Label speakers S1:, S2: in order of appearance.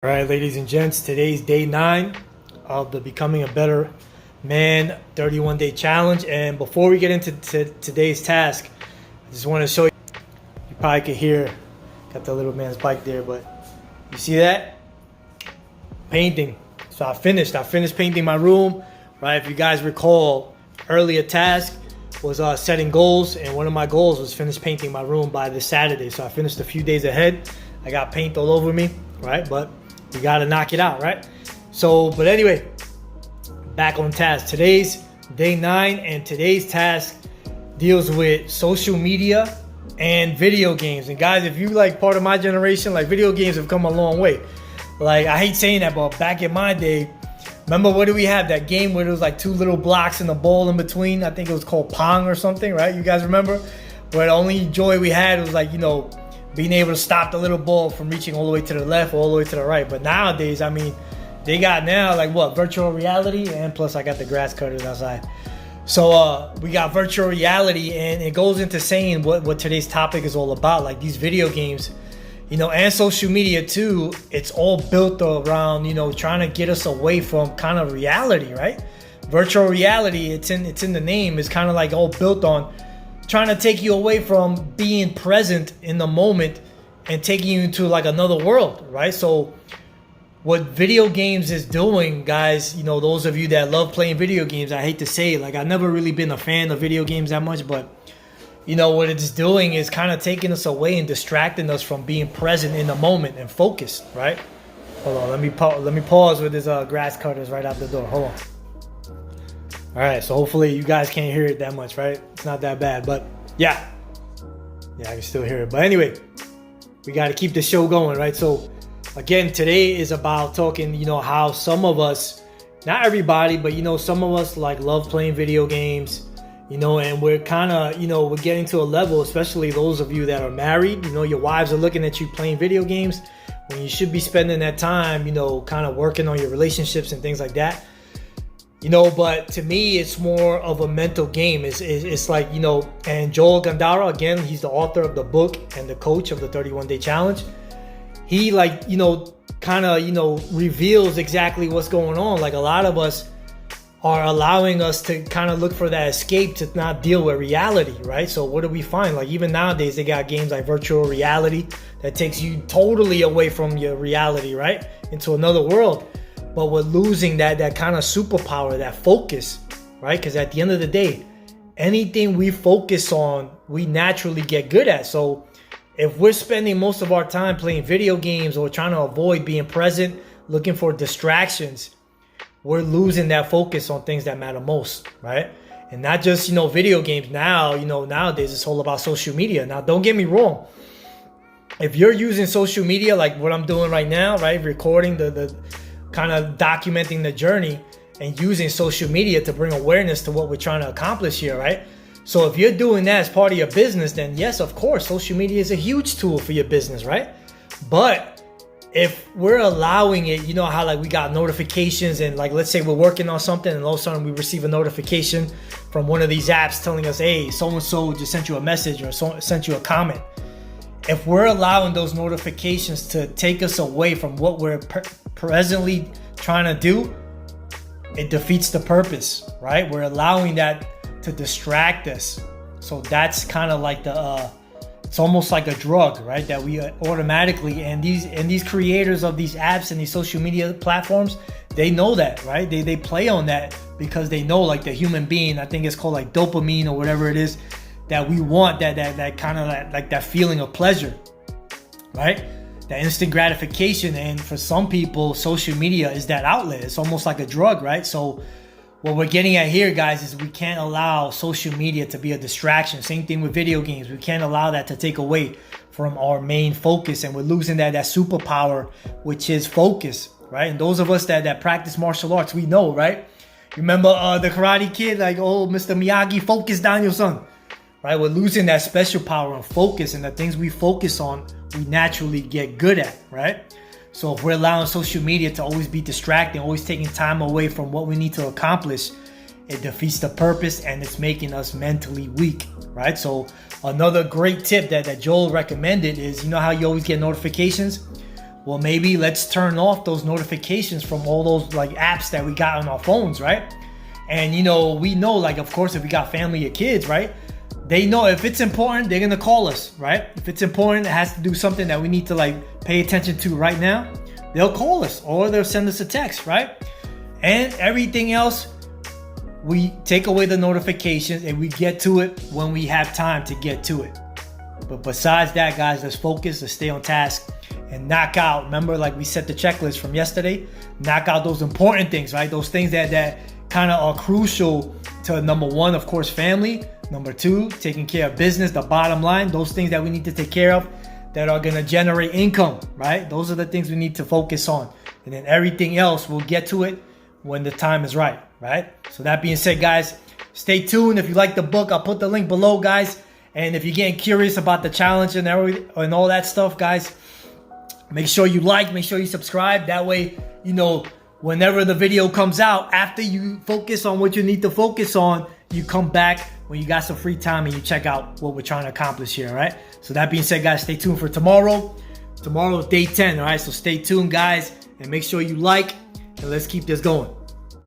S1: All right, ladies and gents, today's day 9 of the Becoming a Better Man 31-day challenge. And before we get into today's task, I just want to show you. You probably can hear, got the little man's bike there, but you see that? Painting. So I finished painting my room, right? If you guys recall, earlier task was setting goals, and one of my goals was finish painting my room by this Saturday. So I finished a few days ahead. I got paint all over me, right? But you gotta knock it out, right? So, but anyway, back on task. Today's day 9, and today's task deals with social media and video games. And guys, if you like part of my generation, like video games have come a long way. Like, I hate saying that, but back in my day, remember what do we have? That game where there was like 2 little blocks and a ball in between. I think it was called Pong or something, right? You guys remember? Where the only joy we had was like, being able to stop the little ball from reaching all the way to the left or all the way to the right. But nowadays, I mean, they got now like what? Virtual reality, and plus I got the grass cutters outside. So we got virtual reality, and it goes into saying what today's topic is all about. Like these video games, and social media too, it's all built around, trying to get us away from kind of reality, right? Virtual reality, it's in the name, is kind of like all built on trying to take you away from being present in the moment and taking you into like another world, right? So what video games is doing, guys, those of you that love playing video games, I hate to say it, like I've never really been a fan of video games that much, but what it's doing is kind of taking us away and distracting us from being present in the moment and focused, right? Hold on, let me pause with this grass cutters right out the door. Hold on. All right, so hopefully you guys can't hear it that much, right? It's not that bad, but yeah, I can still hear it. But anyway, we got to keep the show going, right? So again, today is about talking, how some of us, not everybody, but some of us like love playing video games, and we're kind of, we're getting to a level, especially those of you that are married, your wives are looking at you playing video games when you should be spending that time, kind of working on your relationships and things like that. But to me, it's more of a mental game. It's like, and Joel Gandara, again, he's the author of the book and the coach of the 31-day challenge. He kind of, reveals exactly what's going on. Like a lot of us are allowing us to kind of look for that escape to not deal with reality, right? So what do we find? Like even nowadays, they got games like virtual reality that takes you totally away from your reality, right? Into another world. But we're losing that kind of superpower, that focus, right? Because at the end of the day, anything we focus on, we naturally get good at. So if we're spending most of our time playing video games or trying to avoid being present, looking for distractions, we're losing that focus on things that matter most, right? And not just, video games. Now, nowadays it's all about social media. Now, don't get me wrong. If you're using social media like what I'm doing right now, right? Recording the kind of documenting the journey and using social media to bring awareness to what we're trying to accomplish here, right? So if you're doing that as part of your business, then yes, of course, social media is a huge tool for your business, right? But if we're allowing it, how like we got notifications and like, let's say we're working on something and all of a sudden we receive a notification from one of these apps telling us, hey, so-and-so just sent you a message or sent you a comment. If we're allowing those notifications to take us away from what we're presently trying to do, it defeats the purpose, right? We're allowing that to distract us. So that's kind of like it's almost like a drug, right? That we automatically, and these creators of these apps and these social media platforms, they know that, right? They play on that because they know, like the human being, I think it's called like dopamine or whatever it is, that we want that kind of like that feeling of pleasure, right? That instant gratification. And for some people, social media is that outlet. It's almost like a drug, right? So what we're getting at here, guys, is we can't allow social media to be a distraction. Same thing with video games. We can't allow that to take away from our main focus, and we're losing that superpower, which is focus, right? And those of us that practice martial arts, we know, right? Remember the Karate Kid, like, oh, Mr. Miyagi, focus down your son. Right, we're losing that special power and focus, and the things we focus on, we naturally get good at, right? So if we're allowing social media to always be distracting, always taking time away from what we need to accomplish, it defeats the purpose and it's making us mentally weak, right? So another great tip that Joel recommended is, how you always get notifications? Well, maybe let's turn off those notifications from all those like apps that we got on our phones, right? And we know, like, of course, if we got family or kids, right? They know if it's important, they're gonna call us, right? If it's important, it has to do something that we need to like pay attention to right now, they'll call us or they'll send us a text, right? And everything else, we take away the notifications and we get to it when we have time to get to it. But besides that, guys, let's focus, let's stay on task and knock out. Remember, like we set the checklist from yesterday, knock out those important things, right? Those things that kind of are crucial to, number one, of course, family. Number two, taking care of business, the bottom line, those things that we need to take care of that are going to generate income, right? Those are the things we need to focus on. And then everything else, we'll get to it when the time is right, right? So that being said, guys, stay tuned. If you like the book, I'll put the link below, guys. And if you're getting curious about the challenge and all that stuff, guys, make sure you like, make sure you subscribe. That way, whenever the video comes out, after you focus on what you need to focus on, you come back when you got some free time and you check out what we're trying to accomplish here, all right? So that being said, guys, stay tuned for tomorrow. Tomorrow is day 10, all right? So stay tuned, guys, and make sure you like, and let's keep this going.